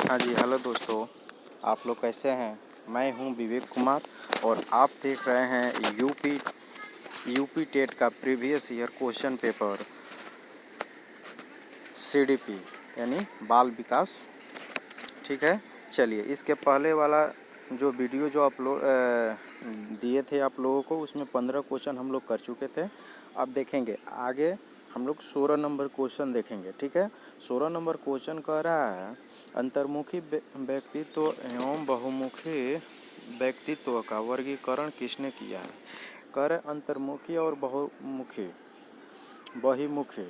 हाँ जी, हेलो दोस्तों। आप लोग कैसे हैं? मैं हूं विवेक कुमार और आप देख रहे हैं यूपी टेट का previous year question paper CDP यानी बाल विकास। ठीक है, चलिए इसके पहले वाला जो वीडियो जो अपलोड दिए थे आप लोगों को, उसमें 15 क्वेश्चन हम लोग कर चुके थे। अब देखेंगे आगे हम लोग 16 नंबर क्वेश्चन देखेंगे। ठीक है, 16 नंबर क्वेश्चन कह रहा है अंतर्मुखी व्यक्तित्व एवं बहुमुखी व्यक्तित्व का वर्गीकरण किसने किया है। कह रहे अंतर्मुखी और बहिमुखी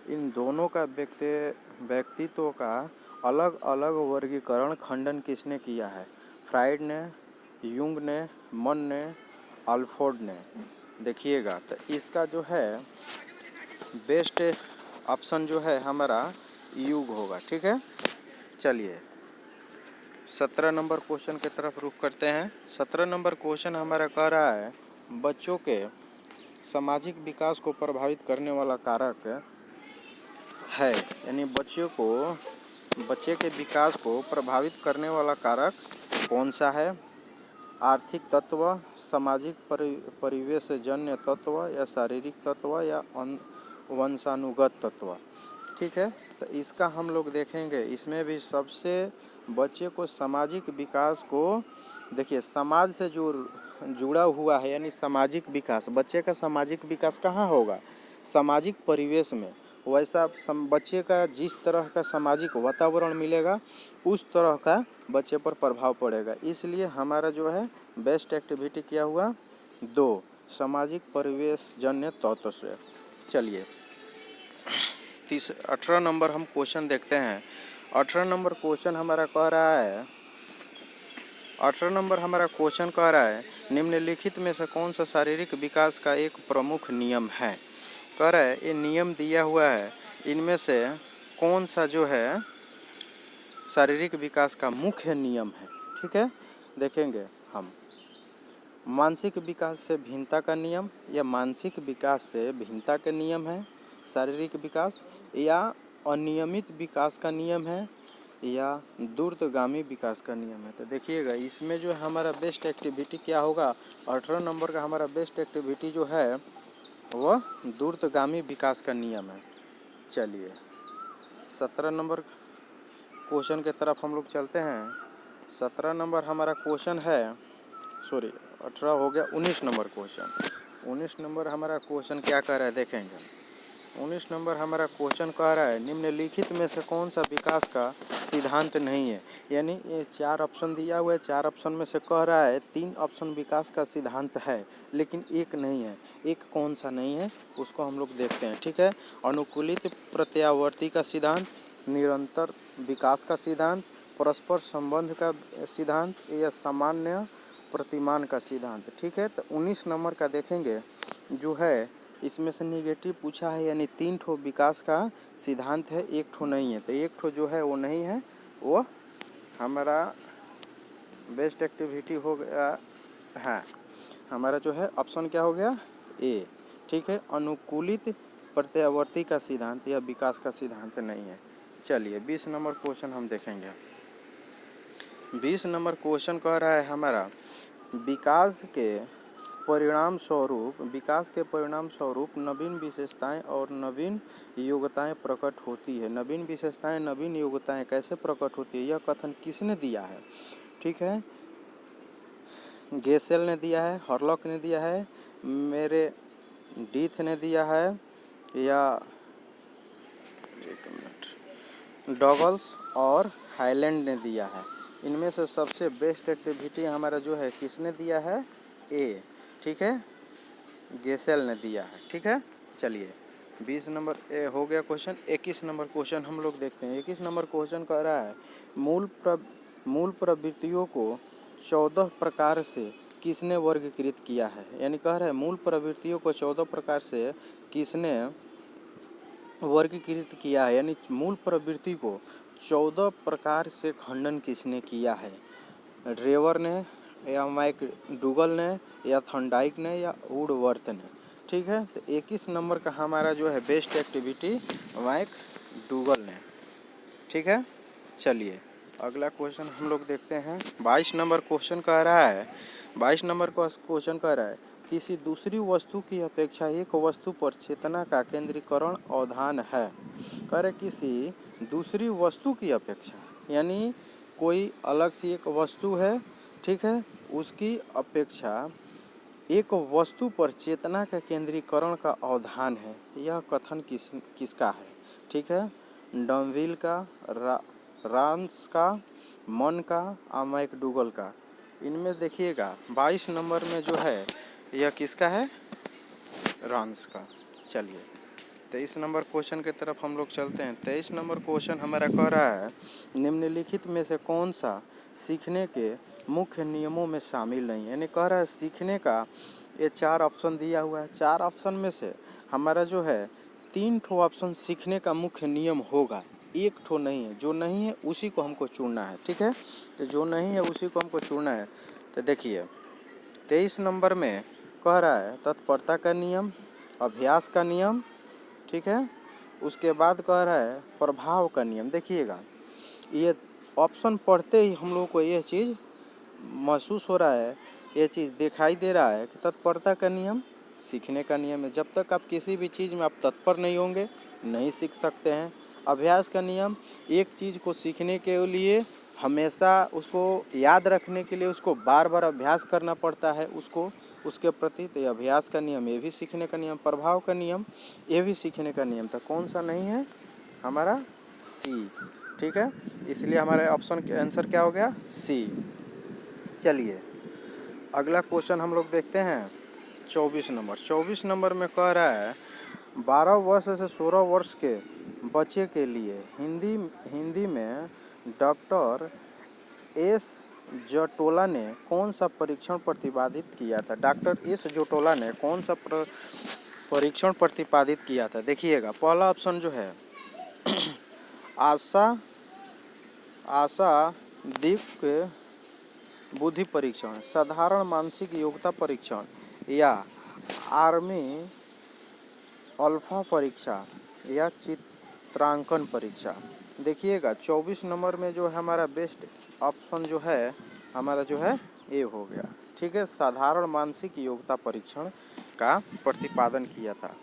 इन दोनों का व्यक्तित्व का अलग अलग वर्गीकरण खंडन किसने किया है। फ्राइड ने, युंग ने, मन ने, अल्फोर्ड ने। देखिएगा तो इसका जो है बेस्ट ऑप्शन जो है हमारा युग होगा। ठीक है, चलिए 17 नंबर क्वेश्चन की तरफ रुख करते हैं। 17 नंबर क्वेश्चन हमारा कह रहा है बच्चों के सामाजिक विकास को प्रभावित करने वाला कारक है, यानी बच्चे के विकास को प्रभावित करने वाला कारक कौन सा है। आर्थिक तत्व, सामाजिक परिवेश जन्य तत्व या शारीरिक तत्व या वंशानुगत तत्व। ठीक है, तो इसका हम लोग देखेंगे। इसमें भी सबसे बच्चे को सामाजिक विकास को देखिए समाज से जुड़ा हुआ है, यानी सामाजिक विकास। बच्चे का सामाजिक विकास कहाँ होगा? सामाजिक परिवेश में। वैसा बच्चे का जिस तरह का सामाजिक वातावरण मिलेगा उस तरह का बच्चे पर प्रभाव पड़ेगा। इसलिए हमारा जो है बेस्ट एक्टिविटी क्या हुआ? 2 सामाजिक परिवेश जन्य तत्व से। चलिए 18 नंबर हम क्वेश्चन देखते हैं। 18 नंबर क्वेश्चन हमारा कह रहा है 18 नंबर हमारा क्वेश्चन कह रहा है निम्नलिखित में से कौन सा शारीरिक विकास का एक प्रमुख नियम है। कह रहा है ये नियम दिया हुआ है, इनमें से कौन सा जो है शारीरिक विकास का मुख्य नियम है। ठीक है, देखेंगे हम मानसिक विकास से भिन्नता का नियम या मानसिक विकास से भिन्नता का नियम है शारीरिक विकास, या अनियमित विकास का नियम है, या दूरगामी विकास का नियम है। तो देखिएगा इसमें जो हमारा बेस्ट एक्टिविटी क्या होगा। 18 नंबर का हमारा बेस्ट एक्टिविटी जो है वह दूरगामी विकास का नियम है। चलिए 17 नंबर क्वेश्चन की तरफ हम लोग चलते हैं। 17 नंबर हमारा क्वेश्चन है, 18 हो गया, 19 नंबर क्वेश्चन। 19 नंबर हमारा क्वेश्चन क्या कह रहा है देखेंगे। 19 नंबर हमारा क्वेश्चन कह रहा है निम्नलिखित में से कौन सा विकास का सिद्धांत नहीं है। यानी ये 4 ऑप्शन दिया हुआ है, 4 ऑप्शन में से कह रहा है 3 ऑप्शन विकास का सिद्धांत है लेकिन एक नहीं है। एक कौन सा नहीं है उसको हम लोग देखते हैं। ठीक है, अनुकूलित प्रत्यावर्ती का सिद्धांत, निरंतर विकास का सिद्धांत, परस्पर संबंध का सिद्धांत, या सामान्य प्रतिमान का सिद्धांत। ठीक है, तो 19 नंबर का देखेंगे जो है इसमें से निगेटिव पूछा है, यानी 3 ठो विकास का सिद्धांत है, 1 ठो नहीं है। तो 1 ठो जो है वो नहीं है, वो हमारा बेस्ट एक्टिविटी हो गया है। हमारा जो है ऑप्शन क्या हो गया? ए। ठीक है, अनुकूलित प्रत्यावर्ती का सिद्धांत या विकास का सिद्धांत नहीं है। चलिए 20 नंबर क्वेश्चन हम देखेंगे। 20 नंबर क्वेश्चन कह रहा है हमारा विकास के परिणाम स्वरूप नवीन विशेषताएं और नवीन योग्यताएं प्रकट होती है। नवीन विशेषताएं, नवीन योग्यताएं कैसे प्रकट होती है, यह कथन किसने दिया है। ठीक है, गेसेल ने दिया है, हॉरलॉक ने दिया है, मेरे डीथ ने दिया है, या डॉगल्स और हाईलैंड ने दिया है। इनमें से सबसे बेस्ट एक्टिविटी हमारा जो है किसने दिया है? ए। ठीक है, गेसेल ने दिया है। ठीक है, चलिए 20 नंबर ए हो गया क्वेश्चन। 21 नंबर क्वेश्चन हम लोग देखते हैं। 21 नंबर क्वेश्चन कह रहा है मूल प्रवृत्तियों को 14 प्रकार से किसने वर्गीकृत किया है। यानी कह रहा है मूल प्रवृत्तियों को 14 प्रकार से किसने वर्गीकृत किया है, यानी मूल प्रवृत्ति को 14 प्रकार से खंडन किसने किया है। ड्रेवर ने, या मैकडूगल ने, या थॉर्नडाइक ने, या वुडवर्थ ने। ठीक है, तो 21 नंबर का हमारा जो है बेस्ट एक्टिविटी मैकडूगल ने। ठीक है, चलिए अगला क्वेश्चन हम लोग देखते हैं। 22 नंबर क्वेश्चन कह रहा है, 22 नंबर का क्वेश्चन कह रहा है किसी दूसरी वस्तु की अपेक्षा एक वस्तु पर चेतना का केंद्रीकरण अवधान है। कह रहे किसी दूसरी वस्तु की अपेक्षा, यानी कोई अलग सी एक वस्तु है, ठीक है, उसकी अपेक्षा एक वस्तु पर चेतना के केंद्रीकरण का अवधान है। यह कथन किसका है? ठीक है, डॉम्विल का, रांस का, मन का, मैकडूगल का। इनमें देखिएगा 22 नंबर में जो है यह किसका है? रांस का। चलिए 23 नंबर क्वेश्चन की तरफ हम लोग चलते हैं। 23 नंबर क्वेश्चन हमारा कह रहा है निम्नलिखित में से कौन सा सीखने के मुख्य नियमों में शामिल नहीं है। यानी कह रहा है सीखने का ये 4 ऑप्शन दिया हुआ है। 4 ऑप्शन में से हमारा जो है 3 ठो ऑप्शन सीखने का मुख्य नियम होगा, 1 ठो नहीं है। जो नहीं है उसी को हमको चुनना है, ठीक है। तो जो नहीं है उसी को हमको चुनना है। तो देखिए 23 नंबर में कह रहा है तत्परता का नियम, अभ्यास का नियम, ठीक है। उसके बाद कह रहा है प्रभाव का नियम। देखिएगा ये ऑप्शन पढ़ते ही हम लोग को यह चीज़ महसूस हो रहा है, ये चीज़ दिखाई दे रहा है कि तत्परता का नियम सीखने का नियम है। जब तक आप किसी भी चीज़ में आप तत्पर नहीं होंगे नहीं सीख सकते हैं। अभ्यास का नियम, एक चीज़ को सीखने के लिए हमेशा उसको याद रखने के लिए उसको बार बार अभ्यास करना पड़ता है उसको, उसके प्रति। तो अभ्यास का नियम ये भी सीखने का नियम, प्रभाव का नियम ये भी सीखने का नियम था। कौन सा नहीं है? हमारा सी, ठीक है। इसलिए हमारे ऑप्शन के आंसर क्या हो गया? सी। चलिए अगला क्वेश्चन हम लोग देखते हैं 24 नंबर। 24 नंबर में कह रहा है 12 वर्ष से 16 वर्ष के बच्चे के लिए हिंदी में डॉक्टर एस जटोला ने कौन सा परीक्षण प्रतिपादित किया था? डॉक्टर एस जटोला ने कौन सा परीक्षण प्रतिपादित किया था? देखिएगा पहला ऑप्शन जो है आशा दिक बुद्धि परीक्षण, साधारण मानसिक योग्यता परीक्षण या आर्मी अल्फा परीक्षा या चित्रांकन परीक्षा। देखिएगा 24 नंबर में जो है हमारा बेस्ट ऑप्शन जो है हमारा जो है ए हो गया, ठीक है। साधारण मानसिक योग्यता परीक्षण का प्रतिपादन किया था।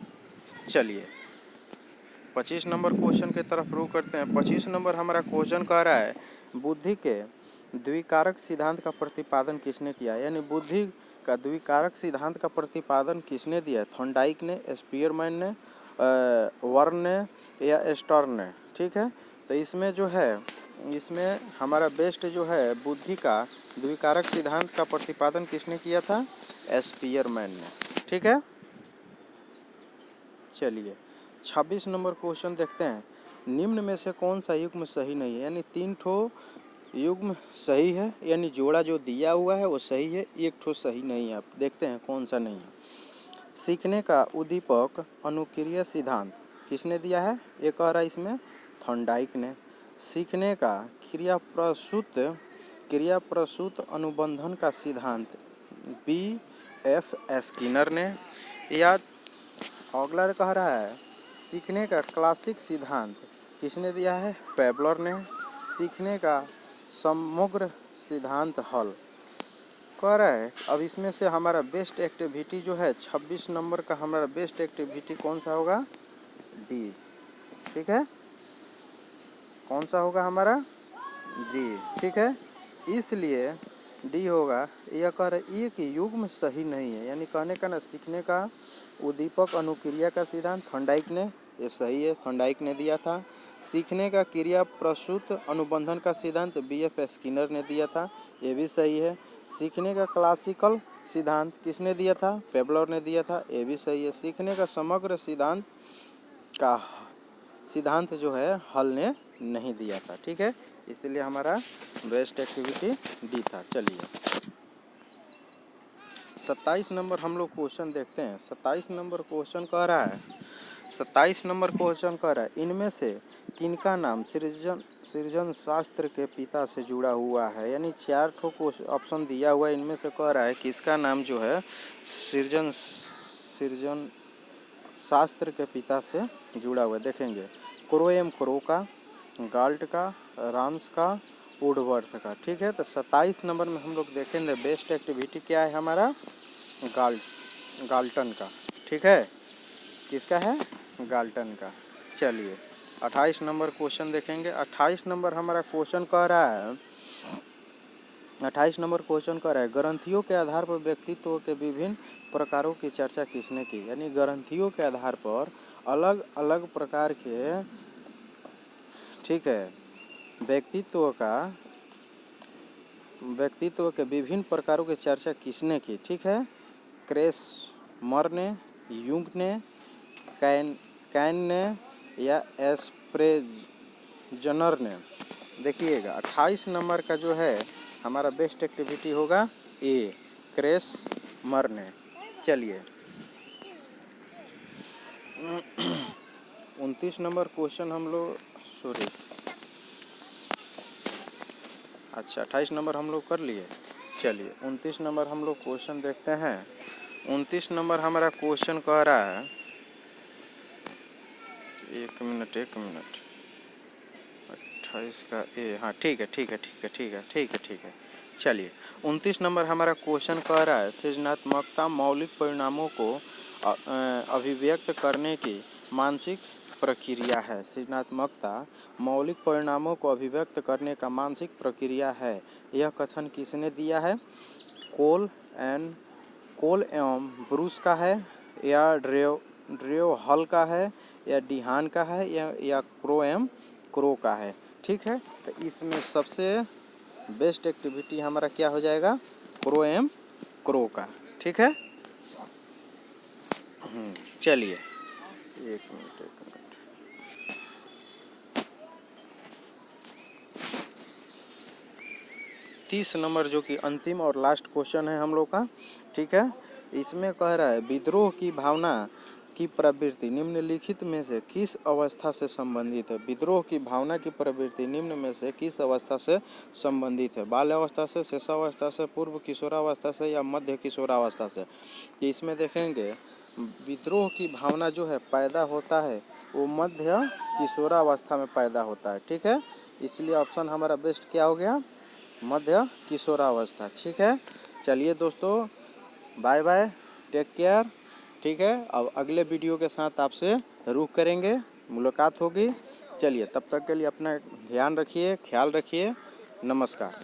चलिए 25 नंबर क्वेश्चन की तरफ रुख करते हैं। 25 नंबर हमारा क्वेश्चन कह रहा है बुद्धि के द्विकारक सिद्धांत का प्रतिपादन किसने किया? यानी बुद्धि का द्विकारक सिद्धांत का प्रतिपादन किसने दिया? थॉर्नडाइक ने, स्पीयरमैन ने, वर्न ने या स्टर्न ने, ठीक है। तो इसमें जो है इसमें हमारा बेस्ट जो है बुद्धि का द्विकारक सिद्धांत का प्रतिपादन किसने किया था? स्पीयरमैन ने, ठीक है। चलिए 26 नंबर क्वेश्चन देखते हैं। निम्न में से कौन सा युग्म सही नहीं है? यानी 3 ठो युग्म सही है, यानी जोड़ा जो दिया हुआ है वो सही है, 1 ठो सही नहीं है। आप देखते हैं कौन सा नहीं है। सीखने का उद्दीपक अनुक्रिया सिद्धांत किसने दिया है? ये कह रहा है इसमें थॉर्नडाइक ने। सीखने का क्रिया प्रसूत अनुबंधन का सिद्धांत B.F. स्किनर ने। या अगला कह रहा है सीखने का क्लासिक सिद्धांत किसने दिया है? पेबलर ने। सीखने का समग्र सिद्धांत हल कह रहा है। अब इसमें से हमारा बेस्ट एक्टिविटी जो है 26 नंबर का हमारा बेस्ट एक्टिविटी कौन सा होगा? डी, ठीक है। कौन सा होगा हमारा? डी, ठीक है। इसलिए डी होगा। यह कह रहा है एक युग्म सही नहीं है, यानी कहने का ना सीखने का उद्दीपक अनुक्रिया का सिद्धांत थॉर्नडाइक ने, ये सही है, थॉर्नडाइक ने दिया था। सीखने का क्रिया प्रसूत अनुबंधन का सिद्धांत B.F. स्किनर ने दिया था, ये भी सही है। सीखने का क्लासिकल सिद्धांत किसने दिया था? पेबलर ने दिया था, ये भी सही है। सीखने का समग्र सिद्धांत जो है हल ने नहीं दिया था, ठीक है। इसलिए हमारा बेस्ट एक्टिविटी डी था। चलिए 27 नंबर हम लोग क्वेश्चन देखते हैं। 27 नंबर क्वेश्चन कह रहा है 27 नंबर क्वेश्चन कह रहा है इनमें से किनका नाम सृजन शास्त्र के पिता से जुड़ा हुआ है? यानी 4 ठो ऑप्शन दिया हुआ है, इनमें से कह रहा है किसका नाम जो है सृजन शास्त्र के पिता से जुड़ा हुआ है। देखेंगे क्रो का, गाल्ट का, रांस का, वुडवर्थ का। ठीक है, तो 27 नंबर में हम लोग देखेंगे बेस्ट एक्टिविटी क्या है हमारा, गाल्टन का। ठीक है, किसका है, गाल्टन का। चलिए 28 नंबर क्वेश्चन देखेंगे। 28 नंबर हमारा क्वेश्चन कह रहा है, 28 नंबर क्वेश्चन कह रहा है ग्रंथियों के आधार पर व्यक्तित्व के विभिन्न प्रकारों की चर्चा किसने की। यानी ग्रंथियों के आधार पर अलग अलग प्रकार के, ठीक है, व्यक्तित्व के विभिन्न प्रकारों की चर्चा किसने की। ठीक है, क्रेसमर ने, यूंग ने, कैन ने या एस्प्रेजनर ने। देखिएगा 28 नंबर का जो है हमारा बेस्ट एक्टिविटी होगा ए, क्रेसमर ने। चलिए 29 नंबर क्वेश्चन हम लोग, सॉरी, अच्छा 28 नंबर हम लोग कर लिए। चलिए 29 नंबर हम लोग क्वेश्चन देखते हैं। 29 नंबर हमारा क्वेश्चन कह रहा है, एक मिनट 28 का ए, हाँ ठीक है। चलिए 29 नंबर हमारा क्वेश्चन कह रहा है सृजनात्मकता मौलिक परिणामों को अभिव्यक्त करने की मानसिक प्रक्रिया है। सृजनात्मकता मौलिक परिणामों को अभिव्यक्त करने का मानसिक प्रक्रिया है। यह कथन किसने दिया है, कोल एवं ब्रूस का है, या ड्रेव हॉल का है, या डिहान का है, या क्रो का है। ठीक है, तो इसमें सबसे बेस्ट एक्टिविटी हमारा क्या हो जाएगा, क्रो का। ठीक है, चलिए एक मिनट 30 नंबर जो कि अंतिम और लास्ट क्वेश्चन है हम लोग का। ठीक है, इसमें कह रहा है विद्रोह की भावना की प्रवृत्ति निम्नलिखित में से किस अवस्था से संबंधित है। विद्रोह की भावना की प्रवृत्ति निम्न में से किस अवस्था से संबंधित है। बाल्यावस्था से, शिशुअवस्था से, पूर्व किशोरावस्था से, या मध्य किशोरावस्था से। इसमें देखेंगे विद्रोह की भावना जो है पैदा होता है वो मध्य किशोरावस्था में पैदा होता है। ठीक है, इसलिए ऑप्शन हमारा बेस्ट क्या हो गया, मध्य किशोरावस्था। ठीक है, चलिए दोस्तों, बाय बाय, टेक केयर। ठीक है, अब अगले वीडियो के साथ आपसे रुख करेंगे, मुलाकात होगी। चलिए तब तक के लिए अपना ध्यान रखिए, ख्याल रखिए, नमस्कार।